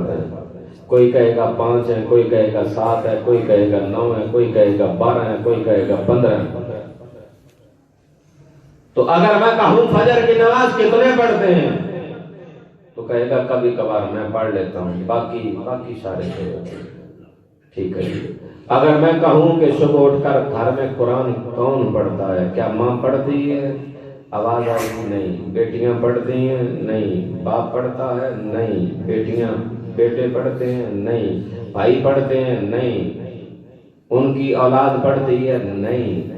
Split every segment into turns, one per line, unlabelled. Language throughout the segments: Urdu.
پڑھتے ہیں. کوئی کہے گا 5 ہیں، کوئی کہے گا 7 ہے، کوئی کہے گا 9 ہے، کوئی کہے گا 12 ہے، کوئی کہے گا 15 ہے. تو اگر میں کہوں فجر کی نماز کتنے پڑھتے ہیں تو کہے گا کبھی کبھار میں پڑھ لیتا ہوں، باقی سارے ٹھیک ہے. اگر میں کہوں کہ صبح اٹھ کر گھر میں قرآن کون پڑھتا ہے، کیا ماں پڑھتی ہے؟ آواز آئی نہیں. بیٹیاں پڑھتی ہیں؟ نہیں. باپ پڑھتا ہے؟ نہیں. بیٹے پڑھتے ہیں؟ نہیں. بھائی پڑھتے ہیں؟ نہیں. ان کی اولاد پڑھتی ہے؟ نہیں.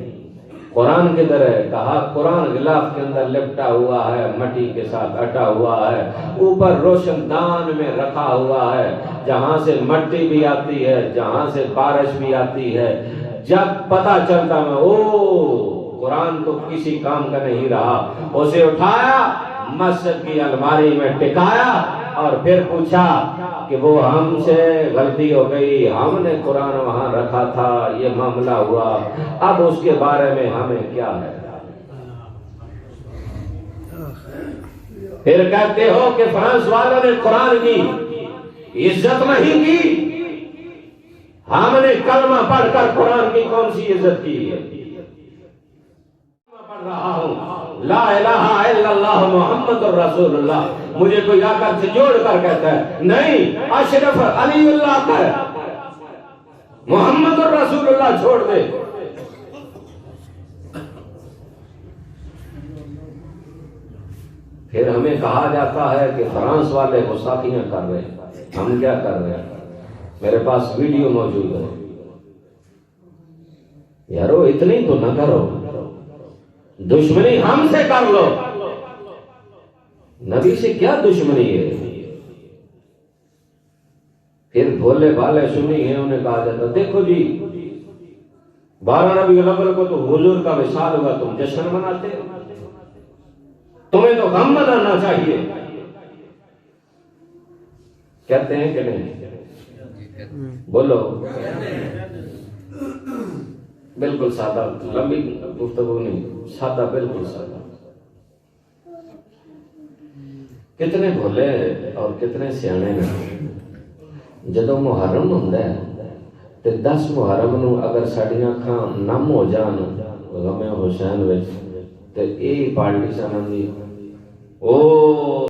قرآن کدھر ہے؟ کہا قرآن غلاف کے اندر لپٹا ہوا ہے، مٹی کے ساتھ اٹا ہوا ہے، اوپر روشن دان میں رکھا ہوا ہے، جہاں سے مٹی بھی آتی ہے، جہاں سے بارش بھی آتی ہے. جب پتہ چلتا میں قرآن تو کسی کام کا نہیں رہا، اسے اٹھایا، مسجد کی الماری میں ٹکایا اور پھر پوچھا کہ وہ ہم سے غلطی ہو گئی، ہم نے قرآن وہاں رکھا تھا، یہ معاملہ ہوا، اب اس کے بارے میں ہمیں کیا ہے؟ پھر کہتے ہو کہ فرانس والوں نے قرآن کی عزت نہیں کی، ہم نے کلمہ پڑھ کر قرآن کی کون سی عزت کی ہے؟ پڑھ رہا ہوں لا الہ الا اللہ محمد الرسول اللہ، مجھے کوئی آ کر سے جوڑ کر کہتا ہے نہیں اشرف علی اللہ کا ہے، محمد الرسول اللہ چھوڑ دے. پھر ہمیں کہا جاتا ہے کہ فرانس والے گستاخیاں کر رہے ہیں. ہم کیا کر رہے ہیں؟ میرے پاس ویڈیو موجود ہے. یارو اتنی تو نہ کرو، دشمنی ہم سے کر لو، نبی سے کیا دشمنی ہے؟ پھر بھولے بھالے سنی ہیں انہیں کہا جاتا دیکھو جی 12 ربیع الاول کو تو حضور کا وصال ہوا، تم جشن مناتے ہو، تمہیں تو غم منانا چاہیے. کہتے ہیں کہ نہیں؟ بولو. بالکل سادہ، لمبی گفتگو نہیں، سادہ، بالکل سادہ. کتنے بھولے اور کتنے سیانے ہیں. جدو محرم ہوندا ہے تے 10 محرم نو اگر ساڈیاں اکھاں نم ہو جان غم حسین وچ تے اے پارٹی سمجھ دی او